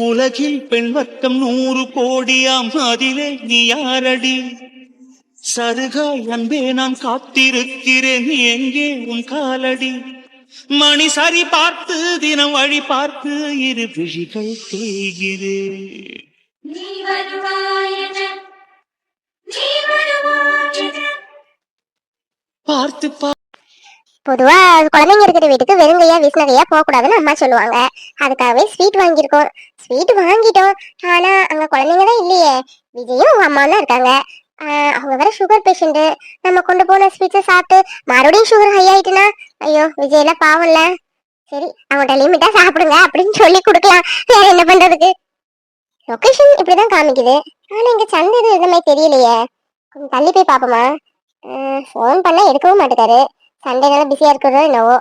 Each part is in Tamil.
உலகில் பெண் வர்க்கம் 100 கோடியாம், அதிலே நீ யாரடி? சருகாய் அன்பே நான் காத்திருக்கிறேன், எங்கே உன் காலடி? மணி சரி பார்த்து தினம் வழி பார்த்து இரு விழிகள் தேய்கிறேன். பார்த்து பொதுவா குழந்தைங்க இருக்கிற வீட்டுக்கு வெறுங்கையா விஷ்ணகையா போக கூடாதுன்னு அம்மா சொல்லுவாங்க. அதுக்காகவே ஸ்வீட் வாங்கியிருக்கோம். ஸ்வீட் வாங்கிட்டோம். ஆனா அங்க குழந்தைங்க தான் இல்லையே. விஜயும் உங்க அம்மா தான் இருக்காங்க. அவங்க வேற சுகர் பேஷண்ட். நம்ம கொண்டு போன ஸ்வீட்ஸை சாப்பிட்டு மறுபடியும் சுகர் ஹை ஆயிட்டுனா ஐயோ விஜய்ல பாவம்ல. சரி அவங்கள்ட்ட லிமிட்டா சாப்பிடுங்க அப்படின்னு சொல்லி கொடுக்கலாம். வேற என்ன பண்றதுக்கு? லொகேஷன் இப்படிதான் காமிக்குது. ஆனா இங்க சந்தை எதுவும் இருந்த மாதிரி தெரியலையே. கொஞ்சம் தள்ளி போய் பாப்போமா? ஃபோன் பண்ணா எடுக்கவும் மாட்டேக்காரு. சண்டைனால பிஸியா இருக்கிறதோ என்னவோ.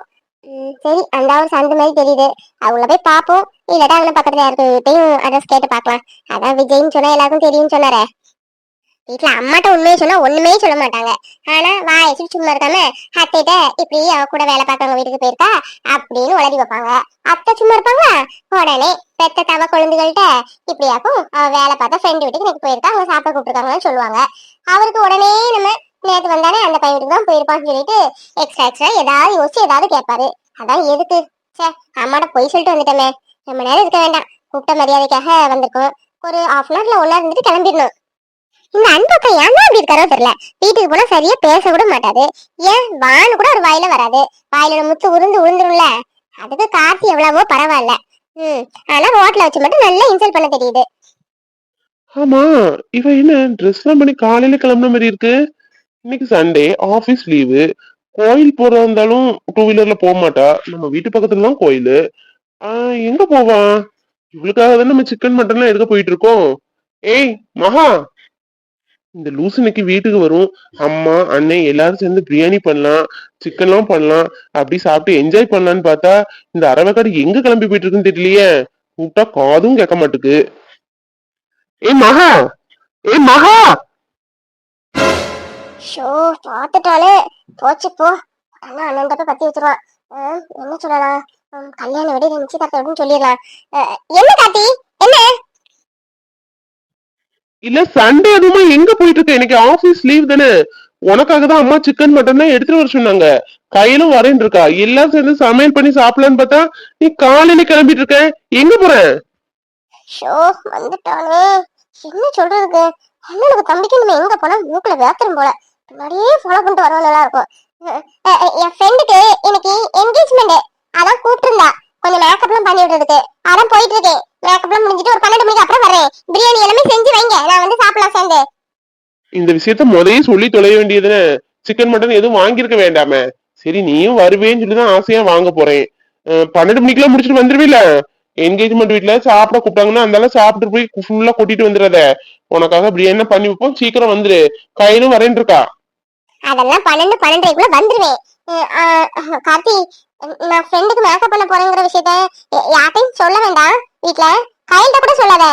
சரி அந்த ஒரு சண்டை மாதிரி தெரியுது. அவங்கள போய் பார்ப்போம். இல்லாட்டா அவங்கள பக்கத்துல யாருக்கிட்டையும் அட்ரஸ் கேட்டு பார்க்கலாம். அதான் விஜய்னு சொன்னா எல்லாருக்கும் தெரியும்னு சொன்னாரே. வீட்டுல அம்மாட்ட உண்மையை சொன்னா ஒண்ணுமே சொல்ல மாட்டாங்க. ஆனா வாய்ச்சி சும்மா இருக்காம அத்தைட்ட இப்படி அவ கூட வேலை பார்க்கறவங்க வீட்டுக்கு போயிருக்கா அப்படின்னு உளறி வைப்பாங்க. அத்தை சும்மா இருப்பாங்க. உடனே பெத்த தவ குழந்தைகள்கிட்ட இப்படியாக்கும் அவ வேலை பார்த்தா ஃப்ரெண்டு வீட்டுக்கு எனக்கு போயிருக்கா, அவங்க சாப்பிட கூப்பிட்டுருக்காங்கன்னு சொல்லுவாங்க. அவருக்கு உடனே நம்ம நேற்று வந்தானே அந்த பையன் வீட்டுக்கு தான் போயிருப்பான்னு சொல்லிட்டு எக்ஸ்ட்ரா ஏதாவது யோசிச்சு ஏதாவது கேட்பாரு. அதான் எதுக்கு சே அம்மாட்ட பொய் சொல்லிட்டு வந்துட்டோமே, ரொம்ப நேரம் இருக்க வேண்டாம். கூப்பிட்ட மரியாதைக்காக வந்திருக்கோம். ஒரு ஹாஃப் அன் ஹவர்ல 1 hour இருந்துட்டு கிளம்பிடணும். இந்த அன்பக்கா ஏன்னா அப்படி இருக்காரோ தெரியல. வீட்டுக்கு போனா சரியா பேச கூட மாட்டாரு. ஏன் வான்னு கூட ஒரு வாயில வராது. வாயில முத்து உருண்டுரும்ல. அதுக்கு கார்த்தி எவ்வளவோ பரவாயில்ல. ஆனா ரோட்ல வச்சு மட்டும் நல்லா இன்சல்ட் பண்ண தெரியுது. ஆமா, இவ என்ன ட்ரெஸ் எல்லாம் பண்ணி காலையில கிளம்புன மாதிரி இருக்கு. இன்னைக்கு சண்டே, ஆபீஸ் லீவு. கோயில் போறதா இருந்தாலும் 2 வீலர்ல போக மாட்டா. நம்ம வீட்டு பக்கத்துல தான் கோயிலு. எங்க போவா? இவளுக்காக தான் நம்ம சிக்கன் மட்டன் எல்லாம் எடுக்க போயிட்டு இருக்கோம். ஏய் மகா, இந்த லூசு இன்னைக்கு வீட்டுக்கு வரும். அம்மா அண்ணன் எல்லாரும் சேர்ந்து பிரியாணி பண்ணலாம், சிக்கன் எல்லாம் பண்ணலாம், அப்படி சாப்பிட்டு என்ஜாய் பண்ணலான்னு பார்த்தா இந்த அரவக்காடு எங்க கிளம்பி போயிட்டு இருக்குன்னு தெரியலையே. கூப்பிட்டா காதும் கேட்க மாட்டுக்கு. ஏய் மகா, ஏய் மகா. ஷோ பாத்துட்டாலே போச்சு போ. ஆனா அண்ணன் பத்தி வச்சிருவான். என்ன சொல்லலாம்? கல்யாணம் விட நிச்சயதார்த்தம் அப்படின்னு சொல்லிடலாம். என்ன கார்த்தி என்ன? இல்ல சண்டே அதுமா எங்க போயிட்டு இருக்க? எனக்கு ஆபீஸ் லீவ் தானே. உனக்காக தான் அம்மா சிக்கன் மட்டன் எடுத்துட்டு வர சொன்னாங்க. கையிலும் வரேன் இருக்கா. எல்லாம் சேர்ந்து சமையல் பண்ணி சாப்பிடலான்னு பார்த்தா நீ காலையில கிளம்பிட்டு இருக்க. எங்க போற? ஷோ வந்துட்டானே. என்ன சொல்றதுக்கு? அண்ணனுக்கு தம்பிக்கு நம்ம எங்க போனா மூக்குல வேத்திரம் போல. முன்னாடியே ஃபாலோ பண்ணிட்டு வரவா நல்லா இருக்கும். என் ஃப்ரெண்டுக்கு இன்னைக்கு என்கேஜ்மெண்ட். அதான் கூப்பிட்டுருந்தா கொஞ்சம் மேக்கப்லாம் பண்ணி விடுறதுக்கு. அதான் போயிட்டு இருக்கேன். மேக்கப்லாம் முடிஞ்சிட்டு ஒரு 12 மணிக்கு அப்புறம் வரேன். பிரியாணி எல்லாமே செஞ்சு வைங்க, நான் வந்து சாப்பிடலாம் சேர்ந்து. இந்த விஷயத்த முதலையே சொல்லி தொலைய வேண்டியதுன்னு. சிக்கன் மட்டன் எதுவும் வாங்கியிருக்க வேண்டாமே. சரி நீயும் வருவேன்னு சொல்லிதான் ஆசையா வாங்க போறேன். 12 மணிக்கெல்லாம் முடிச்சுட்டு வந்துருவீல. என்கேஜ்மெண்ட் வீட்டுல சாப்பிட கூப்பிட்டாங்கன்னா அந்த சாப்பிட்டு போய் ஃபுல்லா கொட்டிட்டு வந்துடாத. உனக்காக பிரியாணி பண்ணி வைப்போம். சீக்கிரம் வந்துரு. கையிலும் வரேன் இருக்கா. அதெல்லாம் 12 12:30 வந்துருவேன். கார்த்தி, நான் ஃப்ரெண்டுக்கு மேக்கப் பண்ண போறேங்கிற விஷயத்த யார்ட்டையும் சொல்ல வேண்டாம். வீட்டுல கையில்ட்ட கூட சொல்லாத.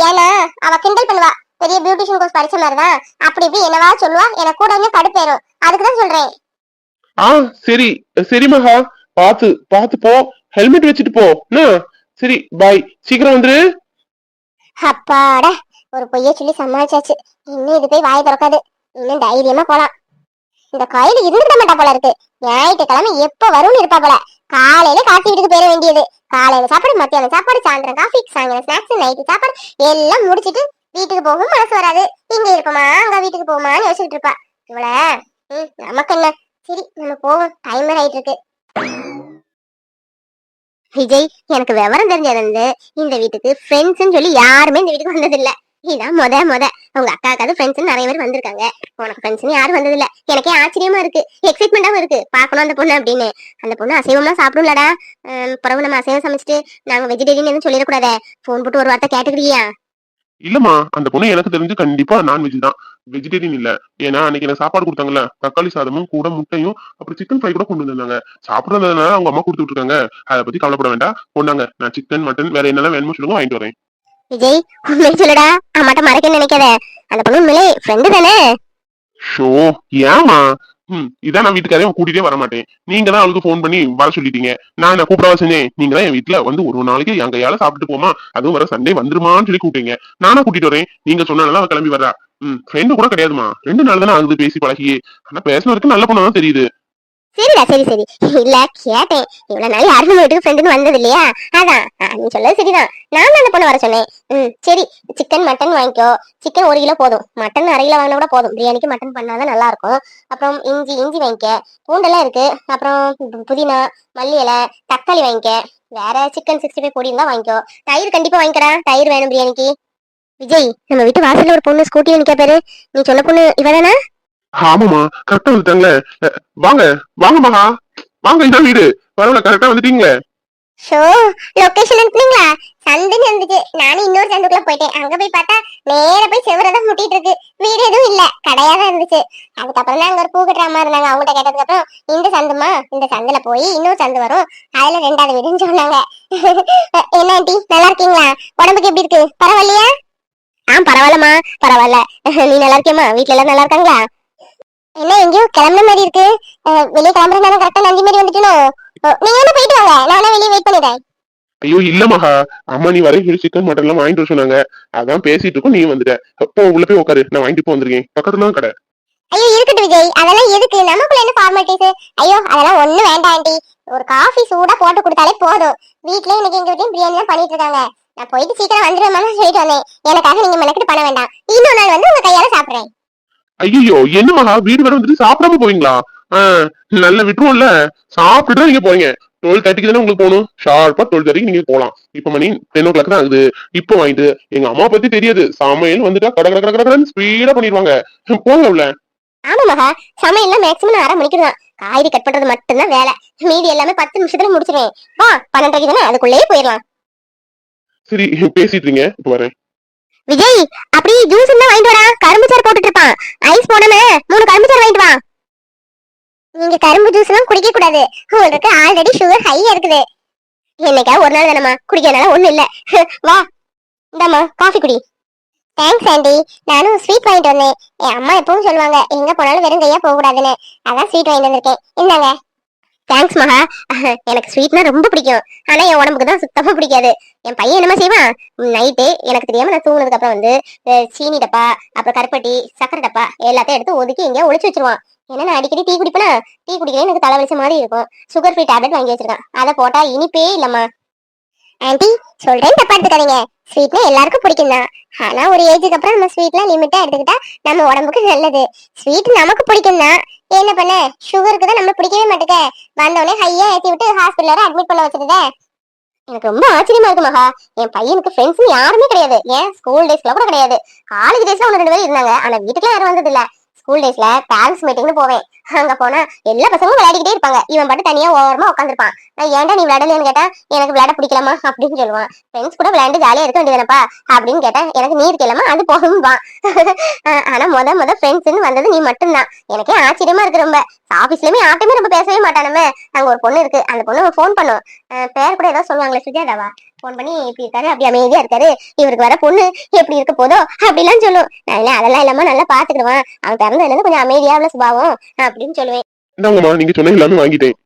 ஏன்னா அவ கிண்டல் பண்ணுவா. பெரிய பியூட்டிஷியன் கோர்ஸ் படிச்ச மாதிரிதான் அப்படி இப்படி என்னவா சொல்லுவா. எனக்கு கூட இன்னும் கடுப்பேறும். அதுக்குதான் சொல்றேன். சரி சரி மகா, பாத்து பாத்து போ. ஹெல்மெட் வச்சுட்டு போ. சரி பாய், சீக்கிரம் வந்துரு. அப்பாடா, ஒரு பொய்ய சொல்லி சமாளிச்சாச்சு. இன்னும் இது போய் வாய் திறக்காது. இன்னும் தைரியமா போலாம். இந்த கோயில இருந்துட மாட்டா போல இருக்கு. ஞாயிற்றுக்கிழமை எப்ப வரும்னு இருப்பா போல. காலையில காட்டி வீட்டுக்கு போயிட வேண்டியது. காலையில சாப்பாடு, மத்தியானம் சாப்பாடு, சாயந்தரம் காஃபி, சாயங்காலம் ஸ்நாக்ஸ், நைட்டு சாப்பாடு எல்லாம் முடிச்சிட்டு வீட்டுக்கு போகும் மனசு வராது. இங்க இருப்போமா அங்க வீட்டுக்கு போகுமான்னு யோசிச்சுட்டு இருப்பா. இவள நமக்கு என்ன. சரி நம்ம போவோம். டைமர் ஆயிட்டு இருக்கு. விஜய், எனக்கு விவரம் தெரிஞ்சது இந்த வீட்டுக்கு ஃப்ரெண்ட்ஸ்ன்னு சொல்லி யாருமே இந்த வீட்டுக்கு வந்தது இல்ல. இதான் முத உங்க அக்காக்காவது ஃப்ரெண்ட்ஸ் நிறைய பேர் வந்திருக்காங்க. உனக்கு ஃப்ரெண்ட்ஸ் யாரும் வந்தது இல்ல. எனக்கே ஆச்சரியமா இருக்கு, எக்ஸைட்மெண்டாவும் இருக்கு பாக்கணும் அந்த பொண்ணு அப்படின்னு. அந்த பொண்ணு அசைவமா சாப்பிடும்லடா. பிறகு நம்ம அசைவம் சமைச்சிட்டு நாங்க வெஜிடேரியன் எதுவும் சொல்லிடக்கூடாத. போன் போட்டு ஒரு வார்த்தை கேட்டுக்கிறியா? இல்லம்மா, அந்த பொண்ணு எனக்கு தெரிஞ்சு கண்டிப்பா நான்வெஜ் தான், வெஜிடேரியன் இல்ல. ஏன்னா அன்னைக்கு எனக்கு சாப்பாடு கொடுத்தாங்கல்ல, தக்காளி சாதமும் கூட முட்டையும் அப்புறம் சிக்கன் ஃப்ரை கூட கொண்டு வந்தாங்க. சாப்பிடறதுனால அவங்க அம்மா கொடுத்து விட்டுருக்காங்க. அதை பத்தி கவலைப்பட வேண்டாம். கொண்டாங்க, நான் சிக்கன் மட்டன் வேற என்னெல்லாம் வேணுமோ சொல்லுங்க, வாங்கிட்டு வரேன். விஜய் உண்மையை சொல்லுடா. அம்மாட்ட மறைக்க நினைக்காத. அந்த பொண்ணு உண்மையிலே ஃப்ரெண்டு தானே? ஷோ ஏமா, இதான் நான் வீட்டுக்காரையும் கூட்டிட்டே வர மாட்டேன். நீங்க தான் அவளுக்கு ஃபோன் பண்ணி வர சொல்லிட்டீங்க. நான் என்ன கூப்பிடவா செஞ்சேன்? நீங்க தான் என் வீட்டுல வந்து ஒரு நாளைக்கு என் கையால சாப்பிட்டு போமா, அதுவும் வர சண்டே வந்துருமான்னு சொல்லி கூப்பிட்டீங்க. நானா கூட்டிட்டு வரேன். நீங்க சொன்னால அவ கிளம்பி வர்றா. ஃப்ரெண்டு கூட கிடையாதுமா, 2 நாள் தானே ஆகுது பேசி பழகி. ஆனா பேசின வரைக்கும் நல்ல பொண்ணு தான் தெரியுது. சரிடா சரி சரி. இல்ல கேட்டேன், இவ்வளவு நாள் யாருமே வீட்டுக்கு ஃப்ரெண்டுன்னு வந்தது இல்லையா, அதான். நீ சொல்றது சரிதான், நான் தான் அந்த பொண்ணு வர சொன்னேன். சரி, சிக்கன் மட்டன் வாங்கிக்கோ. சிக்கன் 1 கிலோ போதும், மட்டன் அரை கிலோ வாங்கினா கூட போதும். பிரியாணிக்கு மட்டன் பண்ணாதான் நல்லா இருக்கும். அப்புறம் இஞ்சி இஞ்சி வாங்கிக்க, பூண்டெல்லாம் இருக்கு. அப்புறம் புதினா, மல்லி இலை, தக்காளி வாங்கிக்க. வேற சிக்கன் 65 பொடி இருந்தா வாங்கிக்கோ. தயிர் கண்டிப்பா வாங்கிக்கடா, தயிர் வேணும் பிரியாணிக்கு. விஜய், நம்ம வீட்டு வாசல்ல ஒரு பொண்ணு ஸ்கூட்டில நிக்க பாரு, நீ சொன்ன பொண்ணு இவதானா? ஆமாமா, கரெக்டா வந்துட்டாங்களே. வாங்க வாங்க மகா, வாங்க, இதான் வீடு. பரவாயில்ல, கரெக்டா வந்துட்டீங்களே. Show, location அனுப்புனீங்களா? சந்துன்னு இருந்துச்சு, நானும் இன்னொரு சந்துக்குள்ள போயிட்டேன். அங்க போய் பார்த்தா நேர போய் செவரதான் முட்டிட்டு இருக்கு. வீடு எதுவும் இல்ல, கடையா தான் இருந்துச்சு. அதுக்கப்புறம் தான் அங்க ஒரு பூ கட்டுற அம்மா இருந்தாங்க. அவங்ககிட்ட கேட்டதுக்கு அப்புறம் இந்த சந்துமா, இந்த சந்துல போய் இன்னொரு சந்து வரும், அதுல 2வது வீடுன்னு சொன்னாங்க. என்ன ஆண்டி, நல்லா இருக்கீங்களா? உடம்புக்கு எப்படி இருக்கு, பரவாயில்லையா? பரவாயில்லம்மா, பரவாயில்ல. நீ நல்லா இருக்கியம்மா? வீட்டுல எல்லாம் நல்லா இருக்காங்களா? என்ன எங்கேயோ கிளம்புன மாதிரி இருக்கு. வெளியே கிளம்புறதுனால கரெக்டா நந்தி மாதிரி வந்துட்டணும். நீங்க என்ன போயிட்டு வாங்க, நானே வெளியே வெயிட் பண்ணிடுறேன். ஐயோ இல்ல மகா, அம்மா நீ வரையும் சொல்லி சிக்கன் மட்டன் எல்லாம் வாங்கிட்டு வர சொன்னாங்க. அதான் பேசிட்டு இருக்கோம், நீ வந்துட்ட. அப்போ உள்ள போய் உட்காரு, நான் வாங்கிட்டு போ வந்திருக்கேன். பக்கத்துல தான் கடை. ஐயோ இருக்கட்டும் விஜய், அதெல்லாம் எதுக்கு, நமக்குள்ள என்ன ஃபார்மாலிட்டிஸ்? ஐயோ அதெல்லாம் ஒண்ணும் வேண்டாம் ஆண்டி. ஒரு காஃபி சூடா போட்டு கொடுத்தாலே போதும். வீட்லயே இன்னைக்கு எங்க வீட்லயும் பிரியாணி தான் பண்ணிட்டு இருக்காங்க. நான் போயிட்டு சீக்கிரம் வந்துடுவேன் சொல்லிட்டு வந்தேன். எனக்காக நீங்க மெனக்கிட்டு பண்ண வேண்டாம். இன்னொரு நாள் வந்து உங்க கையால சாப்பிடுறேன். ஐயோ என்ன மகா, வீடு வரை வந்துட்டு சாப்பிடாம போவீங்களா? நல்ல விட்டுருவோம்ல, சாப்பிட்டு தான் நீங்க போறீங்க. 12:30 தானே உங்களுக்கு போகணும். ஷார்ப்பா 12:30 நீங்க போலாம். இப்ப மணி 10 o'clock தான் ஆகுது. இப்ப வாங்கிட்டு எங்க அம்மா பத்தி தெரியாது, சமையல் வந்துட்டா கட கட கட கடன்னு ஸ்பீடா பண்ணிடுவாங்க. போங்க உள்ள. ஆமா மகா, சமையல்ல மேக்ஸிமம் 1/2 மணிக்கு தான். காய்கறி கட் பண்றது மட்டும்தான் வேலை. மீதி எல்லாமே 10 நிமிஷத்துல முடிச்சிருவேன். வா, 12:30 தானே, அதுக்குள்ளேயே போயிடலாம். சரி பேசிட்டு இருங்க, இப்ப வரேன். விஜய், அப்படி ஜூஸ் இருந்தா வாங்கிட்டு வரா, கரும்பு சாறு போட்டுட்டு இருப்பான். ஐஸ் போடாம 3 கரும்பு சாறு வாங்கிட்டு வா. நீங்க கரும்பு ஜூஸ் எல்லாம் குடிக்க கூடாது, உங்களுக்கு ஆல்ரெடி சுகர் ஹையா இருக்குது. என்னைக்கா ஒரு நாள் தானம்மா, குடிக்கிறதுனால ஒண்ணு இல்ல. வா, இந்தாம்மா காஃபி குடி. Thanks aunty. நானும் ஸ்வீட் வாங்கிட்டு வந்தேன். என் அம்மா எப்பவும் சொல்லுவாங்க எங்க போனாலும் வெறும் கையா போக கூடாதுன்னு. அதான் ஸ்வீட் வாங்கிட்டு வந்திருக்கேன், இந்தாங்க. தேங்க்ஸ் மகா. எனக்கு ஸ்வீட்னா ரொம்ப பிடிக்கும். ஆனா என் உடம்புக்கு தான் சுத்தமா பிடிக்காது. என் பையன் என்னமா செய்வான், நைட்டு எனக்கு தெரியாம நான் தூங்குனதுக்கு அப்புறம் வந்து சீனி டப்பா, அப்புறம் கருப்பட்டி, சக்கரை டப்பா எல்லாத்தையும் எடுத்து ஒதுக்கி எங்கேயா ஒளிச்சு வச்சிருவான். ஏன்னா நான் அடிக்கடி டீ குடிப்பேனா, டீ குடிக்கிறேன் எனக்கு தலைவலிச்ச மாதிரி இருக்கும். சுகர் ஃப்ரீ டேப்லெட் வாங்கி வச்சிருக்கான், அதை போட்டா இனிப்பே இல்லம்மா. ஆண்டி, சொல்றேன் தப்பா எடுத்துக்காதீங்க. ஸ்வீட்னா எல்லாருக்கும் பிடிக்கும் தான். ஆனா ஒரு ஏஜுக்கு அப்புறம் நம்ம ஸ்வீட்லாம் லிமிட்டா எடுத்துக்கிட்டா நம்ம உடம்புக்கு நல்லது. ஸ்வீட் நமக்கு பிடிக்கும் தான், என்ன பண்ண, சுகருக்கு தான் நம்ம பிடிக்கவே மாட்டேங்க. வந்தோடனே ஹையா ஏற்றி விட்டு ஹாஸ்பிட்டல்ல அட்மிட் பண்ண வச்சிருந்த. எனக்கு ரொம்ப ஆச்சரியமா இருக்கு மகா. என் பையனுக்கு ஃப்ரெண்ட்ஸ் யாருமே கிடையாது. ஏன் ஸ்கூல் டேஸ்ல கூட கிடையாது. காலேஜ் டேஸ்ல 1 2 பேர் இருந்தாங்க, ஆனா வீட்டுக்குலாம் யாரும் வந்தது இல்ல. ஸ்கூல் டேஸ்ல பேரண்ட்ஸ் மீட்டிங்னு போவேன். அங்க போனா எல்லா பசங்களும் விளையாடிக்கிட்டே இருப்பாங்க, இவன் பாட்டு தனியா ஓரமா உட்காந்துருப்பான். நான் ஏன்டா நீ விளையாடலன்னு கேட்டா, எனக்கு விளையாட பிடிக்கலாமா அப்படின்னு சொல்லுவான். ஃப்ரெண்ட்ஸ் கூட விளையாண்டு ஜாலியா இருக்க வேண்டியதானப்பா அப்படின்னு கேட்டா, எனக்கு நீ இருக்கலாமா அது போகும்பா. ஆனா முத ஃப்ரெண்ட்ஸ்ன்னு வந்தது நீ மட்டும்தான். எனக்கே ஆச்சரியமா இருக்கு ரொம்ப. ஆபீஸ்லயுமே யார்ட்டையுமே ரொம்ப பேசவே மாட்டானுமே. அங்க ஒரு பொண்ணு இருக்கு, அந்த பொண்ணு ஃபோன் பண்ணும். பேர் கூட ஏதோ சொல்லுவாங்களே, சுஜாதாவா. ஃபோன் பண்ணி இப்படி இருக்காரு, அப்படி அமைதியா இருக்காரு, இவருக்கு வர பொண்ணு எப்படி இருக்க போதோ அப்படிலாம் சொல்லும். நான் அதெல்லாம் இல்லாம நல்லா பாத்துக்கிடுவான், அவன் பிறந்ததுல கொஞ்சம் அமைதியா உள்ள சுபாவம் அப்படின்னு சொல்லுவேன். இந்தாங்கம்மா, நீங்க சொன்ன எல்லாமே வாங்கிட்டேன்.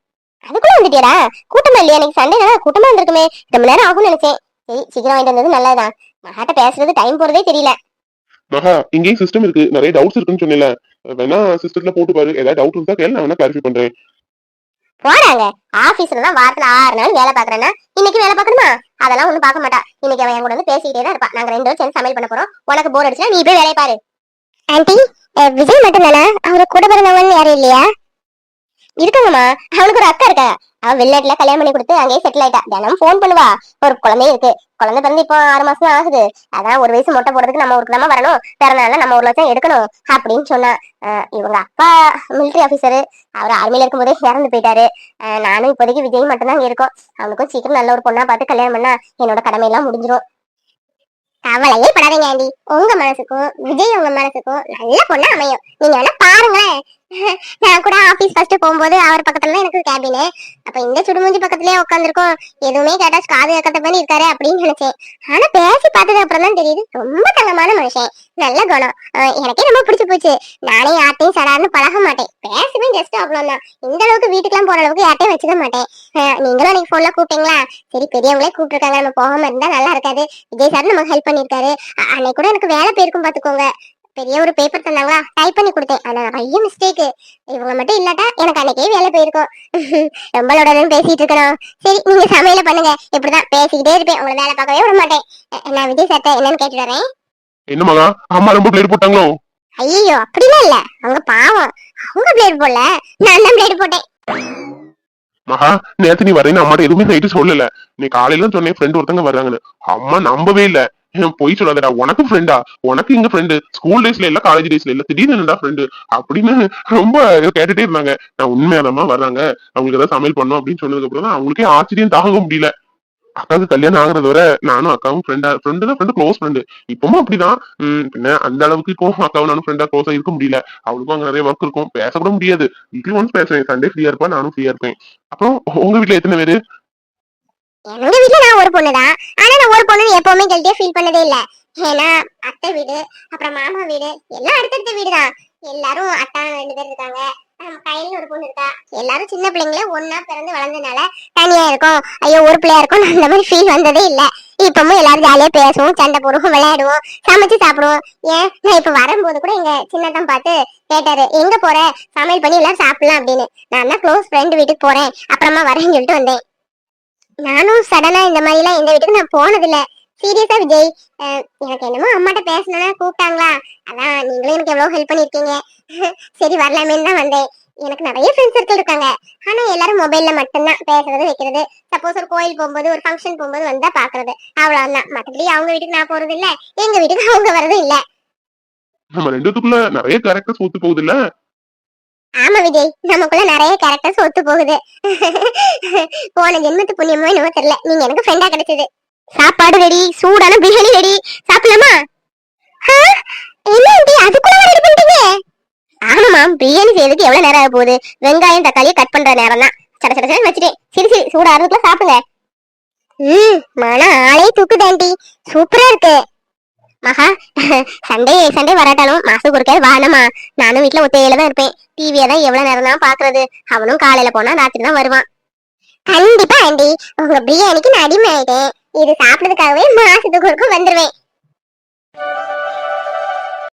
அதுக்குள்ள வந்துட்டியாடா? கூட்டமா இல்லையா? எனக்கு சண்டே கூட்டமா இருந்திருக்குமே, ரொம்ப நேரம் ஆகும்னு நினைச்சேன். சரி, சீக்கிரம் வாங்கிட்டு வந்தது நல்லதுதான். மகாட்ட பேசுறது டைம் போறதே தெரியல. மகா, இங்கேயும் சிஸ்டம் இருக்கு, நிறைய டவுட்ஸ் இருக்குன்னு சொன்னேன்ல, வேணா சிஸ்டத்துல போட்டு பாரு. ஏதாவது டவுட் இருந்தா கேளு, நான் வேணா கிளாரிஃபை பண்றேன். போறாங்க ஆபீஸ்ல தான் வாரத்துல 6 நாள் வேலை பாக்குறேன்னா, இன்னைக்கு வேலை பார்க்கணுமா? அதெல்லாம் ஒண்ணும் பார்க்க மாட்டா. இன்னைக்கு அவன் என் கூட வந்து பேசிக்கிட்டே தான் இருப்பான். நாங்க 2 பேரும் சேர்ந்து சமையல் பண்ண போறோம். உனக்கு போர் அடிச்சுனா நீ போய் வேலையை பாரு. ஆண்டி, விஜய் மட்டும் தானே, அவரை கூட பிறந்தவங்க யாரும் இல்லையா? இருக்காங்கம்மா, அவனுக்கு ஒரு அக்கா இருக்கா. அவ வெளிநாட்டுல கல்யாணம் பண்ணி கொடுத்து அங்கேயே செட்டில் ஆயிட்டா. தினமும் ஃபோன் பண்ணுவா. ஒரு குழந்தையும் இருக்கு. குழந்தை பிறந்து இப்போ 6 மாசம் தான் ஆகுது. அதான் 1 வயசு மொட்டை போடுறதுக்கு நம்ம ஊருக்கு தான் வரணும், பிறனால நம்ம 1 லட்சம் எடுக்கணும் அப்படின்னு சொன்னா. இவங்க அப்பா மிலிட்டரி ஆபீசரு, அவர் ஆர்மியில இருக்கும்போதே இறந்து போயிட்டாரு. நானும் இப்போதைக்கு விஜய் மட்டும் தான் இருக்கோம். அவனுக்கும் சீக்கிரம் நல்ல ஒரு பொண்ணா பார்த்து கல்யாணம் பண்ணா என்னோட கடமையெல்லாம் முடிஞ்சிடும். கவலையே படாதீங்க ஆண்டி, உங்க மனசுக்கும் விஜய் உங்க மனசுக்கும் நல்ல பொண்ணா அமையும். நீங்க வேணா பாருங்களேன். நான் கூட ஆபீஸ் ஃபர்ஸ்ட் போகும்போது அவர் பக்கத்துல தான் எனக்கு கேபின். அப்ப இந்த சுடுமூஞ்சி பக்கத்துலயே உட்காந்துருக்கோம். எதுவுமே கேட்டா காது கத்த பண்ணி இருக்காரு அப்படின்னு நினைச்சேன். ஆனா பேசி பார்த்ததுக்கு அப்புறம் தான் தெரியுது ரொம்ப தங்கமான மனுஷன், நல்ல குணம். எனக்கே ரொம்ப பிடிச்சு போச்சு. நானே யார்ட்டையும் சடார்னு பழக மாட்டேன், பேசுவேன் ஜஸ்ட் அவ்வளவுதான். இந்த அளவுக்கு வீட்டுக்கெல்லாம் போற அளவுக்கு யார்ட்டையும் வச்சுக்க மாட்டேன். நீங்களும் எனக்கு போன்ல கூப்பிட்டீங்களா? சரி பெரியவங்களே கூப்பிட்டுருக்காங்க, நம்ம போகாம இருந்தா நல்லா இருக்காது. விஜய் சார் நமக்கு ஹெல்ப் பண்ணிருக்காரு. அன்னைக்கு கூட எனக்கு வேலை போயிருக்கும் பாத்துக்கோங்க. பெரிய ஒரு பேப்பர் தந்தாங்களா, டைப் பண்ணி கொடுத்தேன். ஆனா நிறைய மிஸ்டேக். இவங்க மட்டும் இல்லாட்டா எனக்கு அன்னைக்கே வேலை போயிருக்கும். ரொம்பளோட பேசிட்டு இருக்கணும். சரி நீங்க சமையல பண்ணுங்க, இப்படிதான் பேசிக்கிட்டே இருப்பேன், உங்களை வேலை பார்க்கவே விட மாட்டேன். நான் விஜய் சார்ட்ட என்னன்னு கேட்டு வரேன். என்ன மகா, அம்மா ரொம்ப பிளேட் போட்டாங்களோ? ஐயோ அப்படிலாம் இல்ல, அவங்க பாவம், அவங்க பிளேட் போடல, நான் தான் பிளேட் போட்டேன். மகா, நேத்து நீ வரேன்னு அம்மாட்ட எதுவுமே நைட்டு சொல்லல. நீ காலையில சொன்னேன் ஃப்ரெண்ட் ஒருத்தங்க வர்றாங்கன்னு. அம்மா நம்பவே இல்ல. பொய் சொல்லாதடா, உனக்கு ஃப்ரெண்டா? உனக்கு இங்க ஃப்ரெண்டு ஸ்கூல் டேஸ்ல இல்ல, காலேஜ் டேஸ்ல இல்ல, திடீர்னு என்னடா ஃப்ரெண்டு அப்படின்னு ரொம்ப கேட்டுட்டே இருந்தாங்க. நான் உண்மையாதமா வர்றாங்க, அவங்களுக்கு ஏதாவது சமையல் பண்ணும் அப்படின்னு சொன்னதுக்கு அப்புறம் தான் அவங்களுக்கே ஆச்சரியம் தாங்க முடியல. அக்காவுக்கு கல்யாணம் ஆகுறது வரை நானும் அக்காவும் ஃப்ரெண்டு க்ளோஸ் ஃப்ரெண்டு. இப்பவும் அப்படிதான். பின்ன அந்த அளவுக்கு இப்போ அக்காவும் நானும் ஃப்ரெண்டா க்ளோஸா இருக்க முடியல. அவளுக்கும் அங்க நிறைய ஒர்க் இருக்கும், பேசக்கூட முடியாது. வீக்லி ஒன்ஸ் பேசுவேன், சண்டே ஃப்ரீயா இருப்பா, நானும் ஃப்ரீயா இருப்பேன். அப்புறம் உங்க வீட்டுல எத்தனை பேரு? எங்க வீட்டுல நான் ஒரு பொண்ணுதான். ஆனா நான் ஒரு பொண்ணு எப்பவுமே கெல்ட்டியா ஃபீல் பண்ணதே இல்ல. ஏன்னா அத்தை வீடு, அப்புறம் மாமா வீடு எல்லாம் அடுத்தடுத்த வீடுதான். எல்லாரும் அத்தா 2 பேர் இருக்காங்க, கையில ஒரு பொண்ணு இருக்கா. எல்லாரும் சின்ன பிள்ளைங்களே ஒன்னா பிறந்து வளர்ந்ததுனால தனியா இருக்கும், ஐயோ ஒரு பிள்ளையா இருக்கும், அந்த மாதிரி ஃபீல் வந்ததே இல்ல. இப்பவும் எல்லாரும் ஜாலியா பேசுவோம், சண்டை போடுவோம், விளையாடுவோம், சமைச்சு சாப்பிடுவோம். ஏன் நான் இப்ப வரும்போது கூட எங்க சின்னதான் பார்த்து கேட்டாரு, எங்க போற, சமையல் பண்ணி எல்லாரும் சாப்பிடலாம் அப்படின்னு. நான் தான் க்ளோஸ் ஃப்ரெண்ட் வீட்டுக்கு போறேன், அப்புறமா வரேன்னு சொல்லிட்டு வந்தேன். நானும் சடனா இந்த மாதிரி எல்லாம் இந்த வீட்டுக்கு நான் போனதில்ல. சீரியஸா விஜய், எனக்கு என்னமோ அம்மாட்ட பேசணும்னா கூப்பிட்டாங்களா, அதான் நீங்களும் எனக்கு எவ்வளவு ஹெல்ப் பண்ணிருக்கீங்க. சரி வரலாமேன்னு தான் வந்தேன். எனக்கு நிறைய ஃப்ரெண்ட்ஸ் சர்க்கிள் இருக்காங்க. ஆனா எல்லாரும் மொபைல்ல மட்டும்தான் பேசுறது வைக்கிறது. சப்போஸ் ஒரு கோயில் போகும்போது ஒரு ஃபங்க்ஷன் போகும்போது வந்தா பாக்குறது, அவ்வளவுதான். மற்றபடி அவங்க வீட்டுக்கு நான் போறது இல்ல, எங்க வீட்டுக்கு அவங்க வர்றதும் இல்ல. நம்ம ரெண்டுத்துக்குள்ள நிறைய கேரக்டர்ஸ் ஒத்து போகுது இல்ல? ஆமா விஜய், நமக்குள்ள நிறைய கேரக்டர்ஸ் ஒத்து போகுது. போன ஜென்மத்து புண்ணியமோ என்னமோ தெரியல, நீங்க எனக்கு ஃப்ரெண்டா கிடைச்சது. சாப்பாடு ரெடி, சூடான பிரியாணி ரெடி, சாப்பிடலாமா? என்ன ஆண்டி அதுக்குள்ள ரெடி பண்ணிட்டீங்க? ஆமாமா, பிரியாணி செய்யறதுக்கு எவ்வளவு நேரம் ஆக போகுது? வெங்காயம் தக்காளியை கட் பண்ற நேரம் தான். சட சடன்னு வச்சுட்டேன். சரி சரி, சூடா ஆறதுக்குள்ள சாப்பிடுங்க. மன ஆளே தூக்குது ஆண்டி, சூப்பரா இருக்கு. மகா, சண்டே சண்டே வராட்டாலும் மாசத்துக்கு ஒருக்கே வானமா. நானும் வீட்டுல ஒத்தையில தான் இருப்பேன். டிவியை தான் எவ்வளவு நேரம் தான் பாக்குறது. அவனும் காலையில போனா ராத்திரி தான் வருவான். கண்டிப்பா ஆண்டி, உங்க பிரியாணிக்கு நான் அடிமை ஆயிட்டேன். இது சாப்பிடுறதுக்காகவே மாசத்துக்கு ஒருக்கும் வந்துருவேன்.